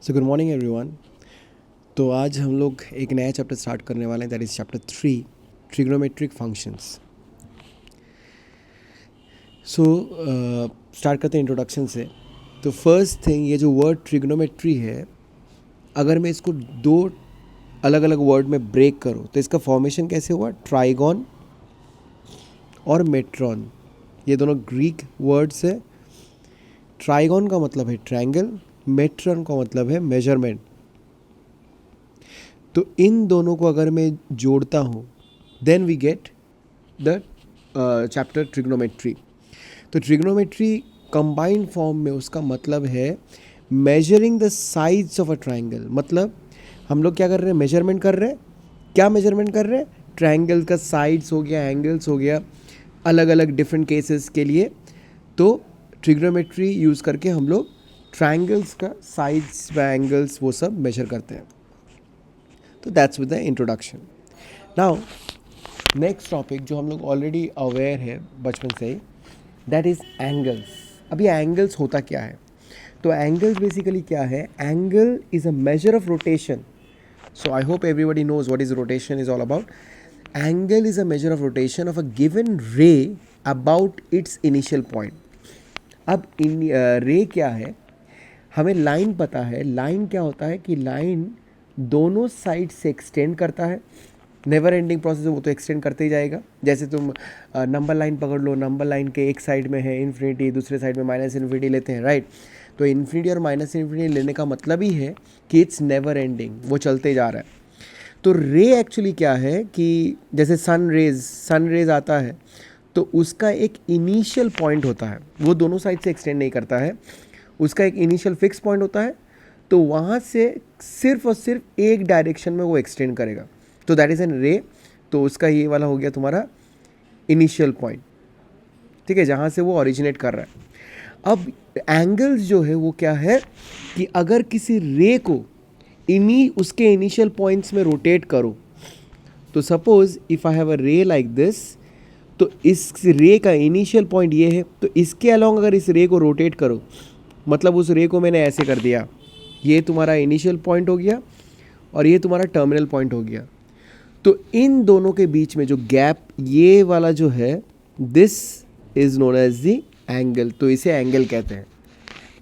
So good morning everyone. तो आज हम लोग एक नया चैप्टर स्टार्ट करने वाले हैं, that is chapter 3, trigonometric functions. So start करते हैं इंट्रोडक्शन से। तो फर्स्ट थिंग, ये जो वर्ड ट्रिग्नोमेट्री है, अगर मैं इसको दो अलग अलग वर्ड में ब्रेक करूँ तो इसका फॉर्मेशन कैसे हुआ? ट्राइगॉन और मेट्रॉन, ये दोनों ग्रीक वर्ड्स है। ट्राइगॉन का मतलब है ट्रायंगल, मेट्रॉन का मतलब है मेजरमेंट। तो इन दोनों को अगर मैं जोड़ता हूँ then we get the chapter trigonometry. तो ट्रिग्नोमेट्री कंबाइंड फॉर्म में उसका मतलब है measuring the sides of a triangle. मतलब हम लोग क्या कर रहे हैं? मेजरमेंट कर रहे हैं। क्या मेजरमेंट कर रहे हैं? ट्रायंगल का साइड्स हो गया, एंगल्स हो गया, अलग अलग डिफरेंट केसेस के लिए। तो ट्रिग्नोमेट्री यूज़ करके हम लोग ट्रायंगल्स का साइड्स व एंगल्स वो सब मेजर करते हैं। तो that's with the introduction. Now next topic जो हम लोग ऑलरेडी अवेयर है बचपन से ही, दैट इज़ एंगल्स। अब ये एंगल्स होता क्या है? तो एंगल्स बेसिकली क्या है? Angle is a measure of rotation. So I hope everybody knows what is rotation is all about. Angle is a measure of rotation of a given ray about its initial point. अब ray क्या है? हमें line पता है। Line क्या होता है कि लाइन दोनों साइड से एक्सटेंड करता है। नेवर एंडिंग प्रोसेस है, वो तो एक्सटेंड करते ही जाएगा। जैसे तुम नंबर लाइन पकड़ लो, नंबर लाइन के एक साइड में है इन्फिनिटी, दूसरे साइड में माइनस इन्फिनिटी लेते हैं, राइट? तो इन्फिनिटी और माइनस इन्फिनिटी लेने का मतलब ही है कि इट्स नेवर एंडिंग, वो चलते जा रहा है। तो रे एक्चुअली क्या है कि जैसे सन रेज आता है तो उसका एक इनिशियल पॉइंट होता है, वो दोनों साइड से एक्सटेंड नहीं करता है, उसका एक इनिशियल फिक्स पॉइंट होता है। तो वहाँ से सिर्फ और सिर्फ एक डायरेक्शन में वो एक्सटेंड करेगा, तो दैट इज़ एन रे। तो उसका ये वाला हो गया तुम्हारा इनिशियल पॉइंट, ठीक है, जहाँ से वो ओरिजिनेट कर रहा है। अब एंगल्स जो है वो क्या है कि अगर किसी रे को उसके इनिशियल पॉइंट्स में रोटेट करो, तो suppose if I have a रे लाइक दिस, तो इस रे का इनिशियल पॉइंट ये है, तो इसके अलोंग अगर इस रे को रोटेट करो, मतलब उस रे को मैंने ऐसे कर दिया, ये तुम्हारा इनिशियल पॉइंट हो गया और ये तुम्हारा टर्मिनल पॉइंट हो गया। तो इन दोनों के बीच में जो गैप ये वाला जो है, this is known as the angle. तो इसे एंगल कहते हैं,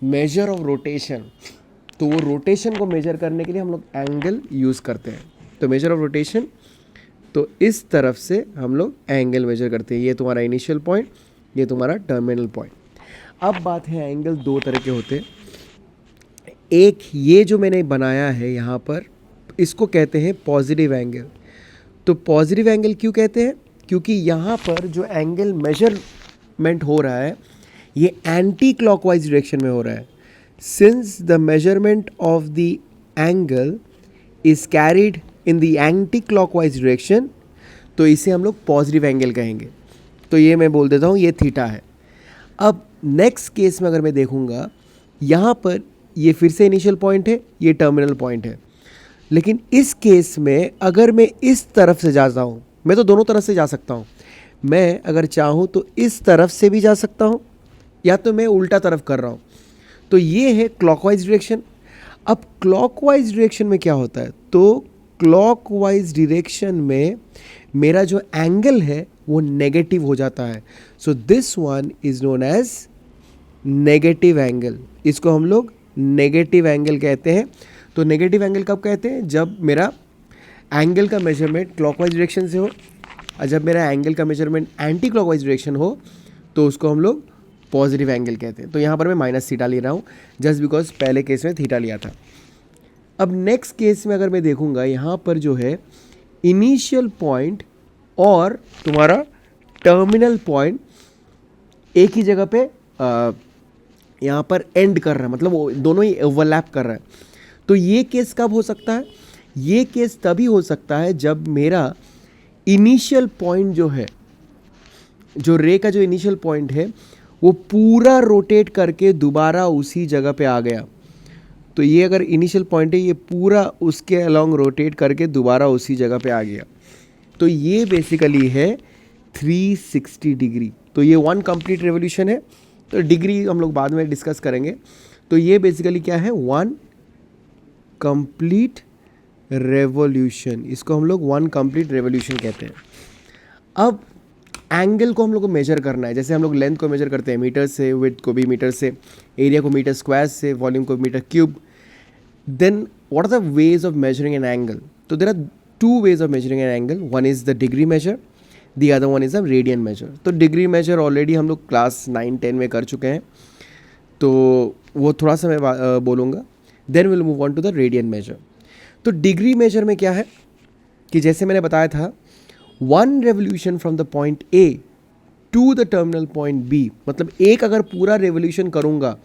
मेजर ऑफ रोटेशन। तो वो रोटेशन को मेजर करने के लिए हम लोग एंगल यूज़ करते हैं। तो मेजर ऑफ रोटेशन, तो इस तरफ से हम लोग एंगल मेजर करते हैं। ये तुम्हारा इनिशियल पॉइंट, ये तुम्हारा टर्मिनल पॉइंट। अब बात है, एंगल दो तरह के होते हैं। एक ये जो मैंने बनाया है यहाँ पर, इसको कहते हैं पॉजिटिव एंगल। तो पॉजिटिव एंगल क्यों कहते हैं? क्योंकि यहाँ पर जो एंगल मेजरमेंट हो रहा है ये एंटी क्लॉकवाइज डायरेक्शन में हो रहा है। Since the measurement of the angle is carried in the anti clockwise direction, तो इसे हम लोग पॉजिटिव एंगल कहेंगे। तो ये मैं बोल देता हूँ, ये थीटा है। अब नेक्स्ट केस में अगर मैं देखूँगा, यहाँ पर ये फिर से इनिशियल पॉइंट है, ये टर्मिनल पॉइंट है। लेकिन इस केस में अगर मैं इस तरफ से जाता हूँ, मैं तो दोनों तरफ से जा सकता हूँ, मैं अगर चाहूँ तो इस तरफ से भी जा सकता हूँ, या तो मैं उल्टा तरफ कर रहा हूँ। तो ये है क्लॉकवाइज डायरेक्शन। अब क्लॉकवाइज डायरेक्शन में क्या होता है? तो क्लॉकवाइज डायरेक्शन में मेरा जो एंगल है वो नेगेटिव हो जाता है। So this one is known as negative angle. इसको हम लोग नेगेटिव एंगल कहते हैं। तो नेगेटिव एंगल कब कहते हैं? जब मेरा एंगल का मेजरमेंट क्लॉकवाइज डायरेक्शन से हो, और जब मेरा एंगल का मेजरमेंट एंटी क्लॉकवाइज डायरेक्शन हो, तो उसको हम लोग पॉजिटिव एंगल कहते हैं। तो यहाँ पर मैं माइनस थीटा ले रहा हूँ जस्ट बिकॉज पहले केस में थीटा लिया था। अब नेक्स्ट केस में अगर मैं देखूँगा, यहाँ पर जो है इनिशियल पॉइंट और तुम्हारा टर्मिनल पॉइंट एक ही जगह पे यहाँ पर एंड कर रहा है, मतलब वो दोनों ही ओवरलैप कर रहा है। तो ये केस कब हो सकता है? ये केस तभी हो सकता है जब मेरा इनिशियल पॉइंट जो है, जो रे का जो इनिशियल पॉइंट है, वो पूरा रोटेट करके दोबारा उसी जगह पे आ गया। तो ये अगर इनिशियल पॉइंट है, ये पूरा उसके अलोंग रोटेट करके दोबारा उसी जगह पे आ गया, तो ये बेसिकली है 360 डिग्री। तो ये वन कंप्लीट रेवोल्यूशन है। तो डिग्री हम लोग बाद में डिस्कस करेंगे। तो ये बेसिकली क्या है? वन कंप्लीट रेवोल्यूशन, इसको हम लोग 1 कंप्लीट रेवोल्यूशन कहते हैं। अब एंगल को हम लोग को मेजर करना है, जैसे हम लोग लेंथ को मेजर करते हैं मीटर से, विड्थ को भी मीटर से, एरिया को मीटर स्क्वायर से, वॉल्यूम को metre cube. Then what are the ways of measuring an angle? तो there are 2 ways of measuring an angle, one is the degree measure, the other one is the radian measure. तो degree measure already हम लोग class 9-10 में कर चुके हैं, तो वो थोड़ा सा मैं बोलूँगा। Then will move on to the radian measure. तो डिग्री मेजर में क्या है कि जैसे मैंने बताया था, 1 revolution from the point A to the terminal point B, मतलब एक अगर पूरा रेवोल्यूशन करूँगा,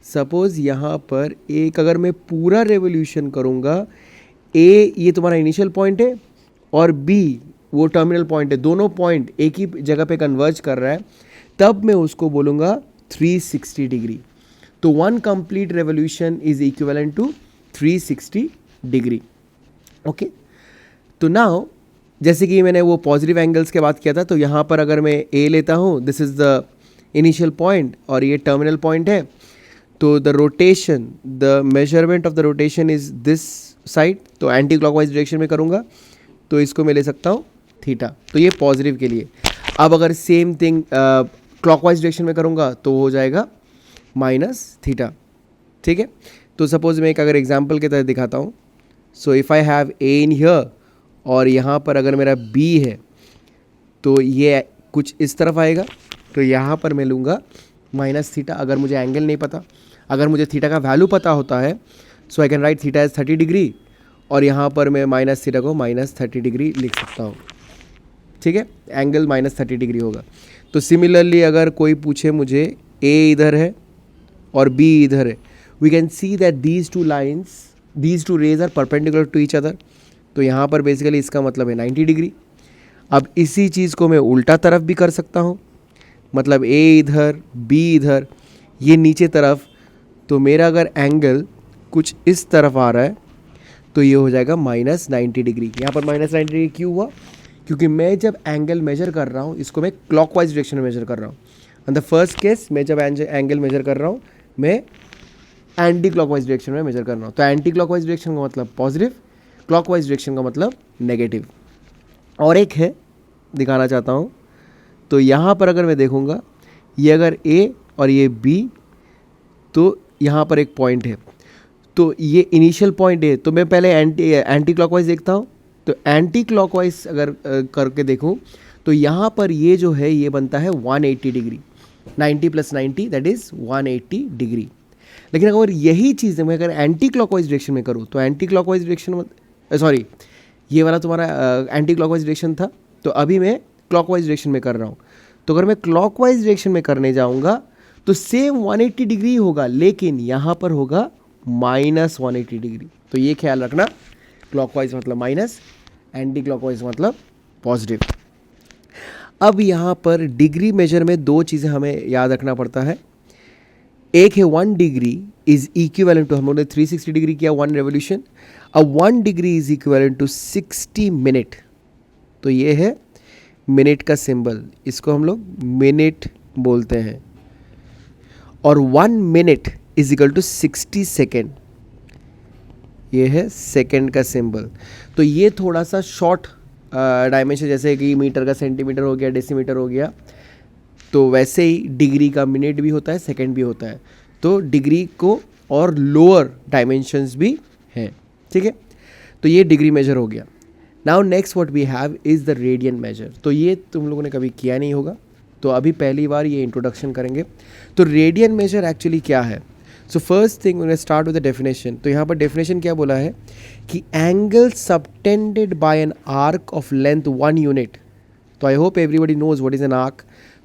सपोज यहाँ पर एक अगर मैं पूरा रेवोल्यूशन करूँगा, ए ये तुम्हारा इनिशियल पॉइंट है और बी वो टर्मिनल पॉइंट है, दोनों पॉइंट एक ही जगह पे कन्वर्ज कर रहा है, तब मैं उसको बोलूँगा 360 डिग्री। तो 1 complete revolution is equivalent to 360 degree. Okay, तो नाउ जैसे कि मैंने वो पॉजिटिव एंगल्स के बात किया था, तो यहाँ पर अगर मैं ए लेता हूँ, this is the initial point और ये टर्मिनल पॉइंट है, तो the rotation, the measurement of the rotation is this side, तो एंटी क्लॉकवाइज डायरेक्शन में करूँगा तो इसको मैं ले सकता हूँ थीटा। तो ये पॉजिटिव के लिए। अब अगर सेम थिंग क्लॉकवाइज डायरेक्शन में करूँगा तो हो जाएगा माइनस थीटा। ठीक है, तो सपोज मैं एक अगर एग्जांपल के तहत दिखाता हूँ। So if I have a in here और यहाँ पर अगर मेरा बी है, तो ये कुछ इस तरफ आएगा, तो यहाँ पर मैं लूँगा माइनस थीटा। अगर मुझे एंगल नहीं पता, अगर मुझे थीटा का वैल्यू पता होता है, so I can write theta as 30 degree और यहाँ पर मैं माइनस थीटा को माइनस 30 डिग्री लिख सकता हूँ। ठीक है, एंगल माइनस 30 डिग्री होगा। तो सिमिलरली अगर कोई पूछे मुझे ए इधर है और बी इधर है, we can see that these two rays are perpendicular to each other. तो यहाँ पर बेसिकली इसका मतलब है 90 डिग्री। अब इसी चीज़ को मैं उल्टा तरफ भी कर सकता हूँ, मतलब ए इधर बी इधर, ये नीचे तरफ। तो मेरा अगर एंगल कुछ इस तरफ आ रहा है तो ये हो जाएगा माइनस 90 डिग्री। यहाँ पर माइनस 90 डिग्री क्यों हुआ? क्योंकि मैं जब एंगल मेजर कर रहा हूँ, इसको मैं क्लॉकवाइज डायरेक्शन में मेजर कर रहा हूँ। इन द फर्स्ट केस मैं जब एंगल मेजर कर रहा हूँ, मैं एंटी क्लॉकवाइज डायरेक्शन में मेजर कर रहा हूँ। तो एंटी क्लॉकवाइज डायरेक्शन का मतलब पॉजिटिव, क्लॉकवाइज डायरेक्शन का मतलब नेगेटिव। और एक है, दिखाना चाहता हूँ। तो यहाँ पर अगर मैं देखूँगा, ये अगर ए और ये बी, तो यहाँ पर एक पॉइंट है, तो ये इनिशियल पॉइंट है, तो मैं पहले एंटी क्लॉकवाइज देखता हूँ। तो एंटी क्लॉकवाइज अगर करके देखूँ, तो यहाँ पर ये जो है ये बनता है 180 डिग्री। 90 + 90 that is 180 degree. लेकिन अगर यही चीज़ मैं अगर एंटी क्लॉकवाइज डायरेक्शन में करूँ, तो एंटी क्लॉकवाइज डायरेक्शन सॉरी, ये वाला तुम्हारा एंटी क्लॉकवाइज डायरेक्शन था, तो अभी मैं क्लॉकवाइज डायरेक्शन में कर रहा हूँ। तो अगर मैं क्लॉकवाइज डायरेक्शन में करने जाऊँगा तो सेम 180 डिग्री होगा, लेकिन यहाँ पर होगा माइनस 180 डिग्री। तो ये ख्याल रखना, क्लॉकवाइज मतलब माइनस, एंटी क्लॉकवाइज मतलब पॉजिटिव। अब यहाँ पर डिग्री मेजर में 2 चीज़ें हमें याद रखना पड़ता है। एक है 1 डिग्री इज इक्विवेलेंट टू, हम लोगों ने 360 डिग्री किया 1 रेवोल्यूशन। अब 1 degree is equivalent to 60 minute. तो ये है मिनट का सिंबल, इसको हम लोग मिनट बोलते हैं। और 1 minute is equal to 60 second, ये है सेकेंड का सिंबल। तो ये थोड़ा सा शॉर्ट डायमेंशन, जैसे कि मीटर का सेंटीमीटर हो गया, डेसीमीटर हो गया, तो वैसे ही डिग्री का मिनट भी होता है, सेकेंड भी होता है। तो डिग्री को और लोअर डायमेंशंस भी हैं। ठीक है, तो ये डिग्री मेजर हो गया। Now next what we have is the radian measure. तो ये तुम लोगों ने कभी किया नहीं होगा, तो अभी पहली बार ये इंट्रोडक्शन करेंगे। तो रेडियन मेजर एक्चुअली क्या है? So first thing we start with the definition. तो यहाँ पर डेफिनेशन क्या बोला है कि angle subtended by an arc of length 1 unit. तो I hope everybody knows what is an arc.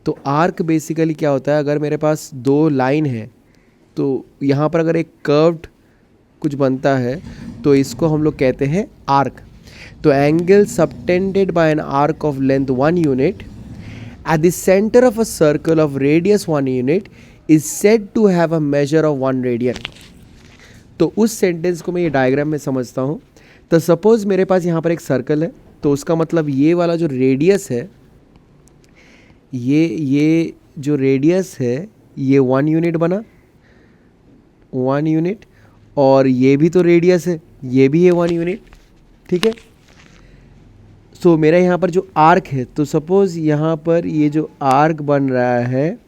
तो आर्क बेसिकली क्या होता है, अगर मेरे पास 2 लाइन है, तो यहाँ पर अगर एक कर्व्ड कुछ बनता है तो इसको हम लोग कहते हैं आर्क। तो angle subtended by an arc of length 1 unit at the center of a circle of radius 1 unit is said to have a measure of 1 radian। तो उस सेंटेंस को मैं ये डायग्राम में समझता हूँ। तो सपोज मेरे पास यहाँ पर एक सर्कल है, तो उसका मतलब ये वाला जो रेडियस है, ये जो रेडियस है ये 1 यूनिट बना, 1 यूनिट। और ये भी तो रेडियस है, ये भी है 1 यूनिट, ठीक है। सो मेरा यहाँ पर जो आर्क है, तो सपोज यहाँ पर ये जो आर्क बन रहा है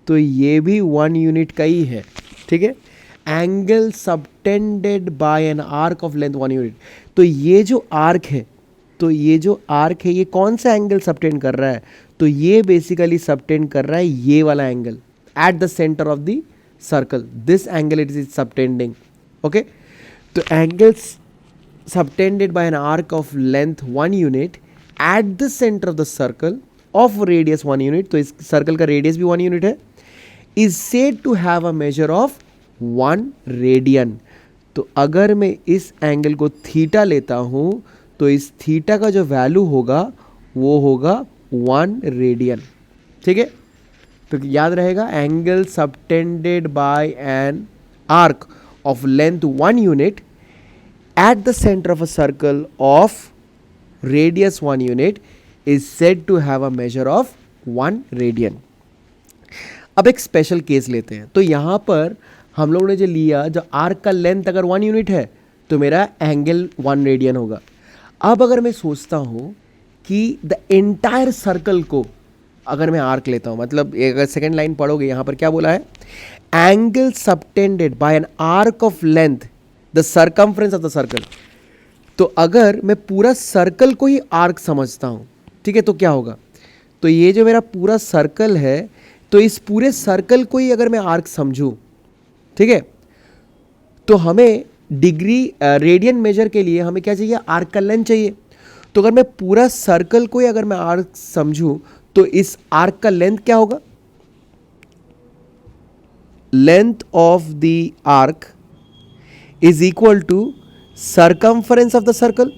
तो ये भी 1 यूनिट का ही है, ठीक है। Angle subtended by an arc of length 1 unit, तो ये जो आर्क है, तो ये जो आर्क है ये कौन सा एंगल सबटेंड कर रहा है, तो ये बेसिकली सबटेंड कर रहा है ये वाला angle at the centre of the circle, this angle it is subtending, okay. तो angles subtended by an arc of length 1 unit at the center of the circle of radius 1 unit, तो इस circle का radius भी 1 unit है, is said to have a measure of 1 radian. तो अगर मैं इस एंगल को थीटा लेता हूँ तो इस थीटा का जो वैल्यू होगा वो होगा 1 रेडियन, ठीक है। तो याद रहेगा, angle subtended by an arc of length 1 unit at the center of a circle of radius 1 unit is said to have a measure of 1 radian। अब एक स्पेशल केस लेते हैं। तो यहाँ पर हम लोगों ने जो लिया, जो आर्क का लेंथ अगर 1 यूनिट है तो मेरा एंगल 1 रेडियन होगा। अब अगर मैं सोचता हूँ कि द एंटायर सर्कल को अगर मैं आर्क लेता हूँ, मतलब अगर सेकेंड लाइन पढ़ोगे यहाँ पर क्या बोला है, angle subtended by an arc of length the circumference of the circle. तो अगर मैं पूरा सर्कल को ही आर्क समझता हूँ, ठीक है, तो क्या होगा, तो ये जो मेरा पूरा सर्कल है, तो इस पूरे सर्कल को ही अगर मैं आर्क समझूँ, ठीक है, तो हमें डिग्री रेडियन मेजर के लिए हमें क्या चाहिए, आर्क का लेंथ चाहिए। तो अगर मैं पूरा सर्कल को ही अगर मैं आर्क समझूँ तो इस आर्क का लेंथ क्या होगा, length of the arc is equal to circumference of the circle.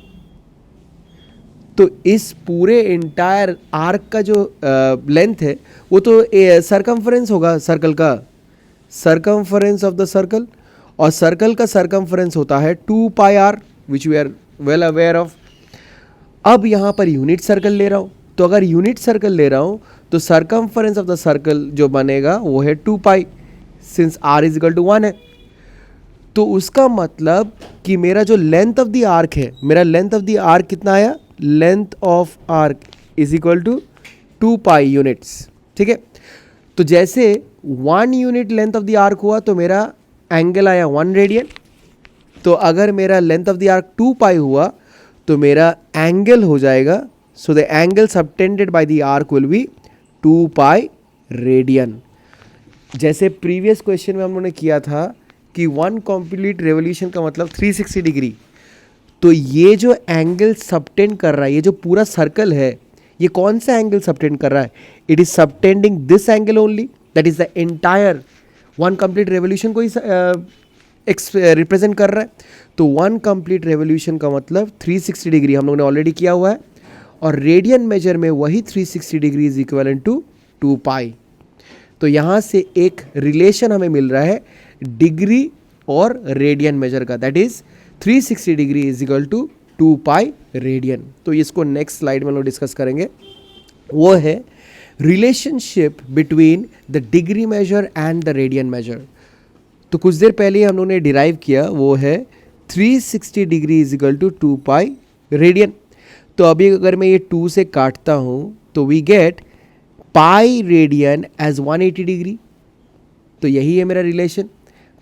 तो इस पूरे इंटायर आर्क का जो लेंथ है वो तो सर्कमफ्रेंस होगा सर्कल का, सर्कमफ्रेंस ऑफ द सर्कल, और सर्कल का सर्कमफ्रेंस होता है 2 pi r, which we are well aware of. अब यहाँ पर यूनिट सर्कल ले रहा हूँ, तो अगर यूनिट सर्कल ले रहा हूँ तो सर्कमफ्रेंस ऑफ द सर्कल जो बनेगा वो है 2 pi, since r is equal to 1 है। तो उसका मतलब कि मेरा जो लेंथ ऑफ द आर्क है, मेरा लेंथ ऑफ द आर्क कितना आया, length of arc is equal to 2 pi units, ठीक है। तो जैसे 1 unit length of the arc हुआ तो मेरा एंगल आया 1 रेडियन। तो अगर मेरा लेंथ ऑफ द आर्क 2 पाई हुआ तो मेरा एंगल हो जाएगा, so the angle subtended by the arc will be 2 pi radian. जैसे प्रीवियस क्वेश्चन में हम लोगों ने किया था कि 1 कंप्लीट रेवोल्यूशन का मतलब 360 डिग्री। तो ये जो एंगल सबटेंड कर रहा है, ये जो पूरा सर्कल है, ये कौन सा एंगल सबटेंड कर रहा है, it is subtending this angle only, that is the entire 1 complete revolution को ही रिप्रेजेंट कर रहा है। तो 1 कंप्लीट रेवोल्यूशन का मतलब 360 डिग्री हम लोगों ने ऑलरेडी किया हुआ है, और रेडियन मेजर में वही 360 डिग्री इज इक्विवेलेंट टू 2 पाई। तो यहाँ से एक रिलेशन हमें मिल रहा है डिग्री और रेडियन मेजर का, that is 360 degree is equal to 2 pi radian. तो इसको नेक्स्ट स्लाइड में हम लोग डिस्कस करेंगे। वो है relationship between the degree measure and the radian measure. तो कुछ देर पहले ही हम लोगों ने डिराइव किया, वो है 360 degree is equal to 2 pi radian. तो अभी अगर मैं ये 2 से काटता हूँ तो we get pi radian as 180 degree. तो यही है मेरा relation,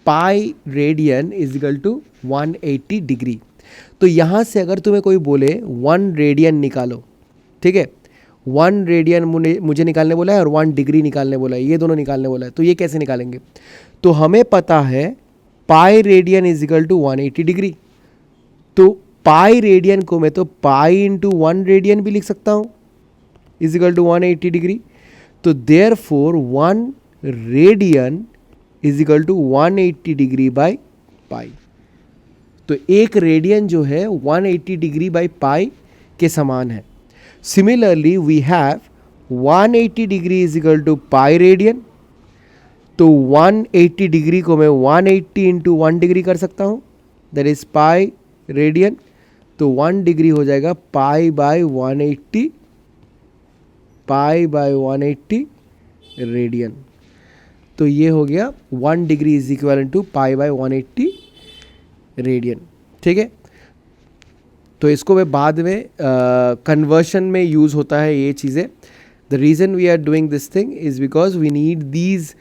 pi radian is equal to 180 degree. तो यहाँ से अगर तुम्हें कोई बोले 1 रेडियन निकालो, ठीक है, 1 रेडियन मुझे निकालने बोला है और 1 डिग्री निकालने बोला है, ये दोनों निकालने बोला है, तो ये कैसे निकालेंगे। तो हमें पता है pi radian is equal to 180 degree. तो पाई रेडियन को मैं तो पाई इंटू 1 रेडियन भी लिख सकता हूँ इज इक्वल टू 180 डिग्री। तो therefore 1 radian is equal to 180 degree by pi. तो एक रेडियन जो है 180 डिग्री बाई पाई के समान है। Similarly we have 180 degree is equal to pi radian. तो 180 डिग्री को मैं 180 इंटू 1 डिग्री कर सकता हूँ, दैट इज पाई रेडियन। तो 1 डिग्री हो जाएगा pi by 180, pi by 180 radian. तो ये हो गया 1 degree is equal to pi by 180 radian, ठीक है। तो इसको मैं बाद में कन्वर्शन में यूज़ होता है ये चीज़ें. The reason we are doing this thing is because we need these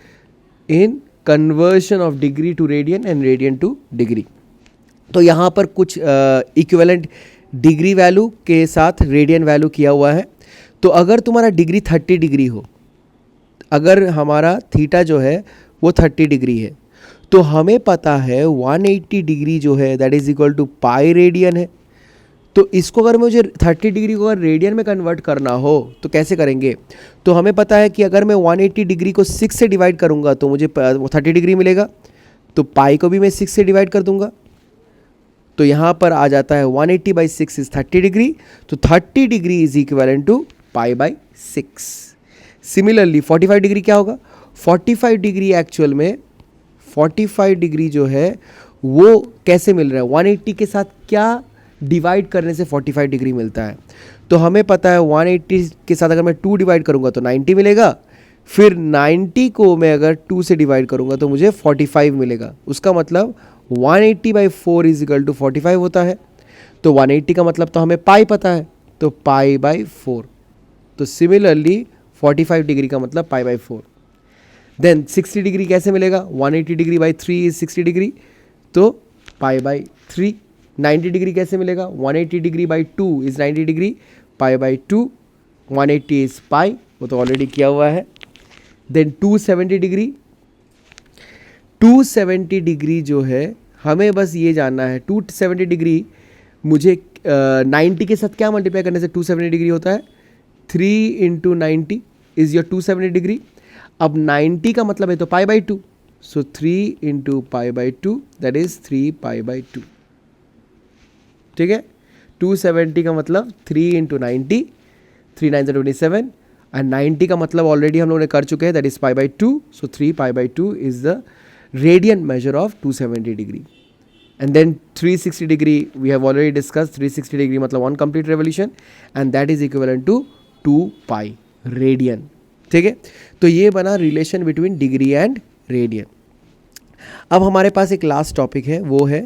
in conversion of degree to radian and radian to degree. तो यहाँ पर कुछ इक्विवेलेंट डिग्री वैल्यू के साथ रेडियन वैल्यू किया हुआ है. तो अगर तुम्हारा डिग्री 30 डिग्री हो, अगर हमारा थीटा जो है वो 30 डिग्री है, तो हमें पता है 180 डिग्री जो है that is equal to pi radian है. तो इसको अगर मुझे 30 डिग्री को अगर रेडियन में कन्वर्ट करना हो तो कैसे करेंगे? तो हमें पता है कि अगर मैं 180 डिग्री को 6 से डिवाइड करूंगा तो मुझे 30 डिग्री मिलेगा. तो पाई को भी मैं 6 से डिवाइड कर दूंगा. तो यहाँ पर आ जाता है 180/6 इज 30 डिग्री. तो 30 डिग्री इज इक्विवेलेंट टू पाई/6. सिमिलरली 45 डिग्री क्या होगा? 45 डिग्री एक्चुअल में 45 डिग्री जो है वो कैसे मिल रहा है? 180 के साथ क्या डिवाइड करने से 45 डिग्री मिलता है? तो हमें पता है 180 के साथ अगर मैं 2 डिवाइड करूंगा तो 90 मिलेगा. फिर 90 को मैं अगर 2 से डिवाइड करूंगा तो मुझे 45 मिलेगा. उसका मतलब 180/4 इज इक्वल टू 45 होता है. तो 180 का मतलब तो हमें पाई पता है, तो पाई/4. तो सिमिलरली 45 डिग्री का मतलब पाई/4. देन 60 डिग्री कैसे मिलेगा? 180 डिग्री बाई 3 इज 60 डिग्री, तो पाई/3. 90 डिग्री कैसे मिलेगा? 180 डिग्री बाई 2 इज 90 डिग्री, पाई/2. 180 इज पाई, वो तो ऑलरेडी किया हुआ है. देन 270 डिग्री, 270 डिग्री जो है हमें बस ये जानना है 270 डिग्री मुझे 90 के साथ क्या मल्टीप्लाई करने से 270 डिग्री होता है? 3 इंटू 90 इज योर 270 डिग्री. अब 90 का मतलब है तो पाई/2, सो 3 इंटू पाई/2 दैट इज 3 पाई/2. ठीक है. 270 का मतलब 3 इंटू 90, 3 9 27, एंड 90 का मतलब ऑलरेडी हम लोगों ने कर चुके हैं दैट इज पाई/2, सो 3 पाई/2 is the radian measure of 270 degree. And then 360 degree we have already discussed. 360 degree मतलब one complete revolution and that is equivalent to 2 pi radian. ठीक है. तो ये बना relation between degree and radian. अब हमारे पास एक लास्ट टॉपिक है, वो है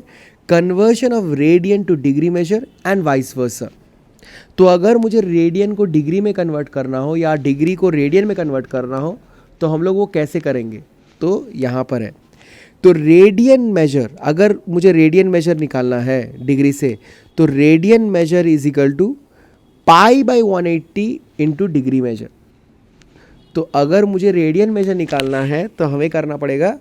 conversion of radian to degree measure and vice versa. तो अगर मुझे रेडियन को डिग्री में कन्वर्ट करना हो या डिग्री को रेडियन में कन्वर्ट करना हो तो हम लोग वो कैसे करेंगे? तो यहाँ पर है. तो रेडियन मेजर, अगर मुझे रेडियन मेजर निकालना है डिग्री से, तो radian measure is equal to पाई/180 इंटू डिग्री मेजर. तो अगर मुझे रेडियन मेजर निकालना है तो हमें करना पड़ेगा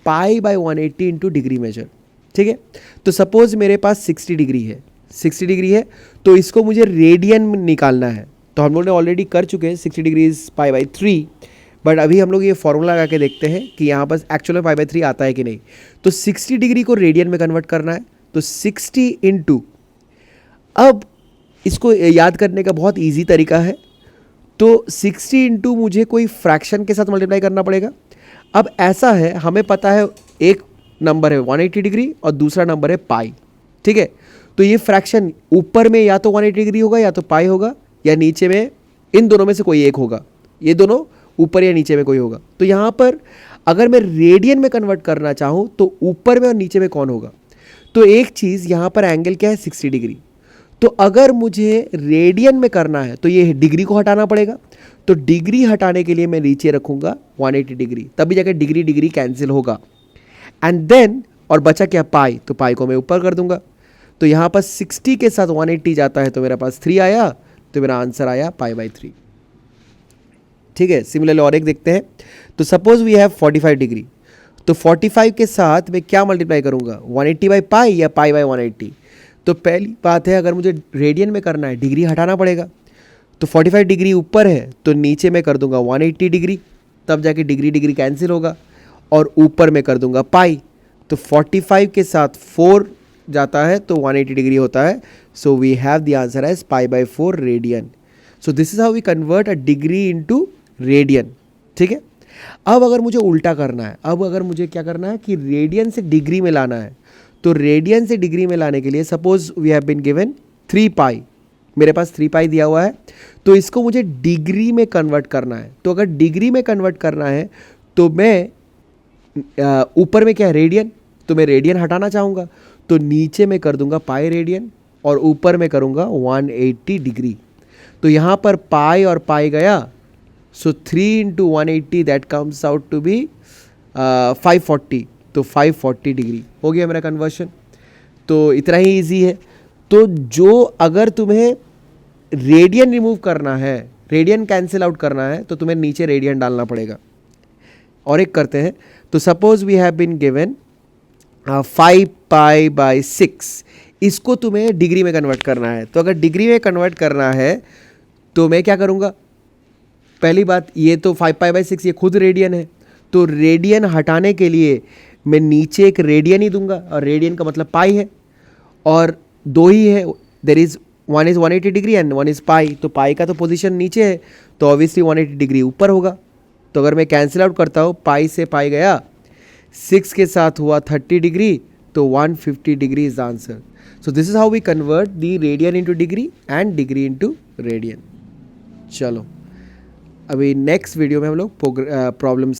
पाई/180 इंटू डिग्री मेजर. ठीक है. तो सपोज मेरे पास 60 डिग्री है, 60 डिग्री है, तो इसको मुझे रेडियन में निकालना है. तो हम लोग ने ऑलरेडी कर चुके हैं, 60 डिग्री इज पाई/3. बट अभी हम लोग ये फॉर्मूला लगा के देखते हैं कि यहाँ पर एक्चुअल में पाई/3 आता है कि नहीं. तो 60 डिग्री को रेडियन में कन्वर्ट करना है, तो 60 इंटू, अब इसको याद करने का बहुत इजी तरीका है. तो 60 इंटू मुझे कोई फ्रैक्शन के साथ मल्टीप्लाई करना पड़ेगा. अब ऐसा है, हमें पता है एक नंबर है 180 डिग्री और दूसरा नंबर है पाई. ठीक है. तो ये फ्रैक्शन ऊपर में या तो 180 डिग्री होगा या तो पाई होगा, या नीचे में इन दोनों में से कोई एक होगा. ये दोनों ऊपर या नीचे में कोई होगा. तो यहाँ पर अगर मैं रेडियन में कन्वर्ट करना चाहूँ तो ऊपर में और नीचे में कौन होगा? तो एक चीज़ यहाँ पर एंगल क्या है? 60 डिग्री. तो अगर मुझे रेडियन में करना है तो ये डिग्री को हटाना पड़ेगा. तो डिग्री हटाने के लिए मैं नीचे रखूँगा 180 डिग्री, तभी जाकर डिग्री डिग्री कैंसिल होगा. एंड देन और बचा क्या? पाई. तो पाई को मैं ऊपर कर दूंगा. तो यहाँ पर 60 के साथ 180 जाता है तो मेरे पास 3 आया, तो मेरा आंसर आया पाई/3. ठीक है. सिमिलरली और एक देखते हैं. तो सपोज वी हैव 45 डिग्री, तो 45 के साथ मैं क्या मल्टीप्लाई करूंगा? 180/पाई या पाई/180? तो पहली बात है, अगर मुझे रेडियन में करना है डिग्री हटाना पड़ेगा. तो 45 डिग्री ऊपर है तो नीचे में कर दूंगा 180 डिग्री, तब जाके डिग्री डिग्री कैंसिल होगा, और ऊपर में कर दूंगा पाई. तो 45 के साथ 4 जाता है तो 180 डिग्री होता है. So we have the answer as पाई/4 radian. So this is how we convert a degree into radian. ठीक है. अब अगर मुझे उल्टा करना है, अब अगर मुझे क्या करना है कि रेडियन से डिग्री में लाना है, तो रेडियन से डिग्री में लाने के लिए suppose we have been given 3 pi, मेरे पास 3 पाई दिया हुआ है, तो इसको मुझे डिग्री में कन्वर्ट करना है. तो अगर डिग्री में कन्वर्ट करना है तो मैं ऊपर में क्या है? रेडियन. तो मैं रेडियन हटाना चाहूँगा, तो नीचे में कर दूंगा पाई रेडियन और ऊपर में करूंगा 180 डिग्री। तो यहाँ पर पाई और पाई गया, so 3 into 180 that comes out to be 540। तो 540 डिग्री हो गया मेरा कन्वर्शन। तो इतना ही इजी है। तो जो अगर तुम्हें रेडियन रिमूव करना है, रेडियन कैंसिल आउट करना है, तो तुम्हें नीचे रेडियन डालना पड़ेगा। और एक करते हैं, तो suppose we have been given 5 pi by 6, इसको तुम्हें डिग्री में कन्वर्ट करना है। तो अगर डिग्री में कन्वर्ट करना है तो मैं क्या करूँगा, पहली बात ये तो 5 पाई बाई 6 ये खुद रेडियन है, तो रेडियन हटाने के लिए मैं नीचे एक रेडियन ही दूंगा, और रेडियन का मतलब पाई है, और दो ही है, there is one is 180 degree and one is पाई। तो पाई का तो पोजीशन नीचे है, तो ऑब्वियसली 180 डिग्री ऊपर होगा। तो अगर मैं कैंसिल आउट करता हूँ, पाई से पाई गया, 6 के साथ हुआ 30 डिग्री, तो 150 degree is answer. So this is how we convert the radian into degree and degree into radian. चलो अभी नेक्स्ट वीडियो में हम लोग प्रॉब्लम्स